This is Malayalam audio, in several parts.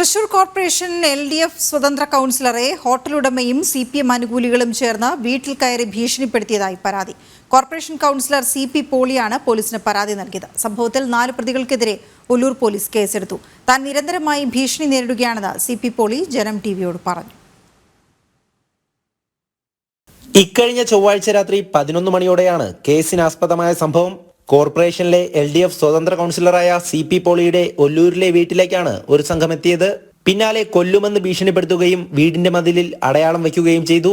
തൃശൂർ കോർപ്പറേഷൻ LDF സ്വതന്ത്ര കൗൺസിലറെ ഹോട്ടലുടമയും CPM അനുകൂലികളും ചേർന്ന് വീട്ടിൽ കയറി ഭീഷണിപ്പെടുത്തിയതായി പരാതി. കോർപ്പറേഷൻ കൗൺസിലർ CP പോളിയാണ് പോലീസിന് പരാതി നൽകിയത്. സംഭവത്തിൽ 4 പ്രതികൾക്കെതിരെ ഒല്ലൂർ പോലീസ് കേസെടുത്തു. താൻ നിരന്തരമായി ഭീഷണി നേരിടുകയാണെന്ന് CP പോളി ജനം ടിവിയോട് പറഞ്ഞു. ഇക്കഴിഞ്ഞ ചൊവ്വാഴ്ച രാത്രി 11 മണിയോടെയാണ് കേസിനാസ്പദമായ സംഭവം. കോർപ്പറേഷനിലെ LDF സ്വതന്ത്ര കൗൺസിലറായ CP പോളിയുടെ ഒല്ലൂരിലെ വീട്ടിലേക്കാണ് ഒരു സംഘം എത്തിയത്. പിന്നാലെ കൊല്ലുമെന്ന് ഭീഷണിപ്പെടുത്തുകയും വീടിന്റെ മതിലിൽ അടയാളം വയ്ക്കുകയും ചെയ്തു.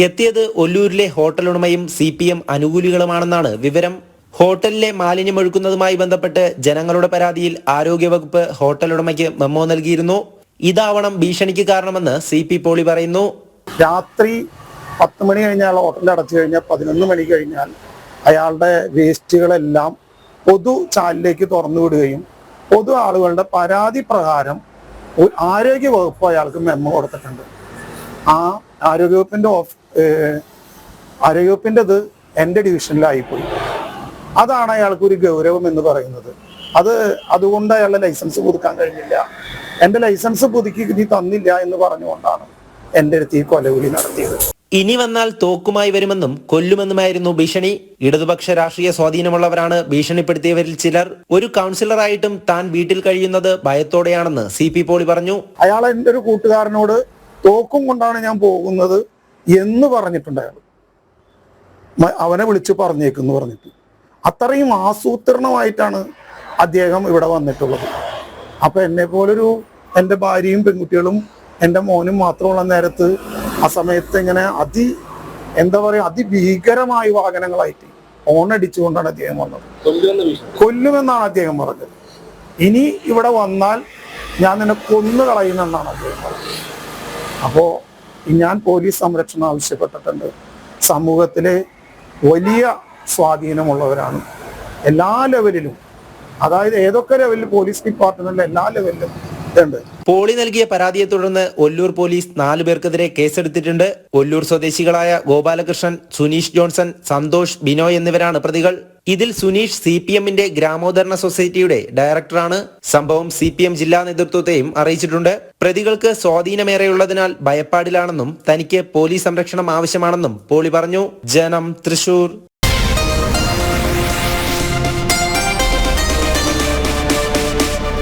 എത്തിയത് ഒല്ലൂരിലെ ഹോട്ടലുടമയും CPM അനുകൂലികളുമാണെന്നാണ് വിവരം. ഹോട്ടലിലെ മാലിന്യം ഒഴുക്കുന്നതുമായി ബന്ധപ്പെട്ട് ജനങ്ങളുടെ പരാതിയിൽ ആരോഗ്യവകുപ്പ് ഹോട്ടലുടമയ്ക്ക് മെമ്മോ നൽകിയിരുന്നു. ഇതാവണം ഭീഷണിക്ക് കാരണമെന്ന് CP പോളി പറയുന്നു. രാത്രി 10 മണി കഴിഞ്ഞാൽ ഹോട്ടലിൽ അടച്ചു കഴിഞ്ഞാൽ 11 മണി കഴിഞ്ഞാൽ അയാളുടെ വേസ്റ്റുകളെല്ലാം പൊതു ചാലിലേക്ക് തുറന്നു വിടുകയും പൊതു ആളുകളുടെ പരാതി പ്രകാരം ആരോഗ്യ വകുപ്പ് അയാൾക്ക് മെമ്മോ കൊടുത്തിട്ടുണ്ട്. ആ ആരോഗ്യവകുപ്പിൻ്റെത് എൻ്റെ ഡിവിഷനിലായിപ്പോയി. അതാണ് അയാൾക്കൊരു ഗൗരവം എന്ന് പറയുന്നത്. അതുകൊണ്ട് അയാളുടെ ലൈസൻസ് പുതുക്കാൻ കഴിഞ്ഞില്ല. എൻ്റെ ലൈസൻസ് പുതുക്കി നീ തന്നില്ല എന്ന് പറഞ്ഞുകൊണ്ടാണ് എൻ്റെ അടുത്ത് ഈ കൊലവിളി നടത്തിയത്. ഇനി വന്നാൽ തോക്കുമായി വരുമെന്നും കൊല്ലുമെന്നുമായിരുന്നു ഭീഷണി. ഇടതുപക്ഷ രാഷ്ട്രീയ സ്വാധീനമുള്ളവരാണ് ഭീഷണിപ്പെടുത്തിയവരിൽ ചിലർ. ഒരു കൗൺസിലറായിട്ടും താൻ വീട്ടിൽ കഴിയുന്നത് ഭയത്തോടെയാണെന്ന് CP പോളി പറഞ്ഞു. അയാൾ എൻ്റെ ഒരു കൂട്ടുകാരനോട് തോക്കും കൊണ്ടാണ് ഞാൻ പോകുന്നത് എന്ന് പറഞ്ഞിട്ടുണ്ട്. അയാൾ അവനെ വിളിച്ച് പറഞ്ഞേക്കെന്ന് പറഞ്ഞിട്ട് അത്രയും ആസൂത്രണമായിട്ടാണ് അദ്ദേഹം ഇവിടെ വന്നിട്ടുള്ളത്. അപ്പൊ എന്നെ പോലൊരു എൻ്റെ ഭാര്യയും പെൺകുട്ടികളും എൻ്റെ മോനും മാത്രമുള്ള നേരത്ത് ആ സമയത്ത് ഇങ്ങനെ അതിഭീകരമായ വാഹനങ്ങളായിട്ട് ഓണടിച്ചുകൊണ്ടാണ് അദ്ദേഹം വന്നത്. കൊല്ലുമെന്നാണ് അദ്ദേഹം പറഞ്ഞത്. ഇനി ഇവിടെ വന്നാൽ ഞാൻ നിന്നെ കൊന്നു കളയുമെന്നാണ് അദ്ദേഹം പറഞ്ഞത്. അപ്പോൾ ഞാൻ പോലീസ് സംരക്ഷണം ആവശ്യപ്പെട്ടിട്ടുണ്ട്. സമൂഹത്തിലെ വലിയ സ്വാധീനമുള്ളവരാണ് എല്ലാ ലെവലിലും, അതായത് ഏതൊക്കെ ലെവലിൽ പോലീസ് ഡിപ്പാർട്ട്മെന്റിലെ എല്ലാ ലെവലിലും ഉണ്ട്. പോളി നൽകിയ പരാതിയെ തുടർന്ന് ഒല്ലൂർ പോലീസ് 4 പേർക്കെതിരെ കേസെടുത്തിട്ടുണ്ട്. ഒല്ലൂർ സ്വദേശികളായ ഗോപാലകൃഷ്ണൻ, സുനീഷ് ജോൺസൺ, സന്തോഷ്, ബിനോയ് എന്നിവരാണ് പ്രതികൾ. ഇതിൽ സുനീഷ് CPMന്റെ ഗ്രാമോദ്ധരണ സൊസൈറ്റിയുടെ ഡയറക്ടറാണ്. സംഭവം CPM ജില്ലാ നേതൃത്വത്തെയും അറിയിച്ചിട്ടുണ്ട്. പ്രതികൾക്ക് സ്വാധീനമേറെയുള്ളതിനാൽ ഭയപ്പാടിലാണെന്നും തനിക്ക് പോലീസ് സംരക്ഷണം ആവശ്യമാണെന്നും പോളി പറഞ്ഞു. ജനം, തൃശൂർ.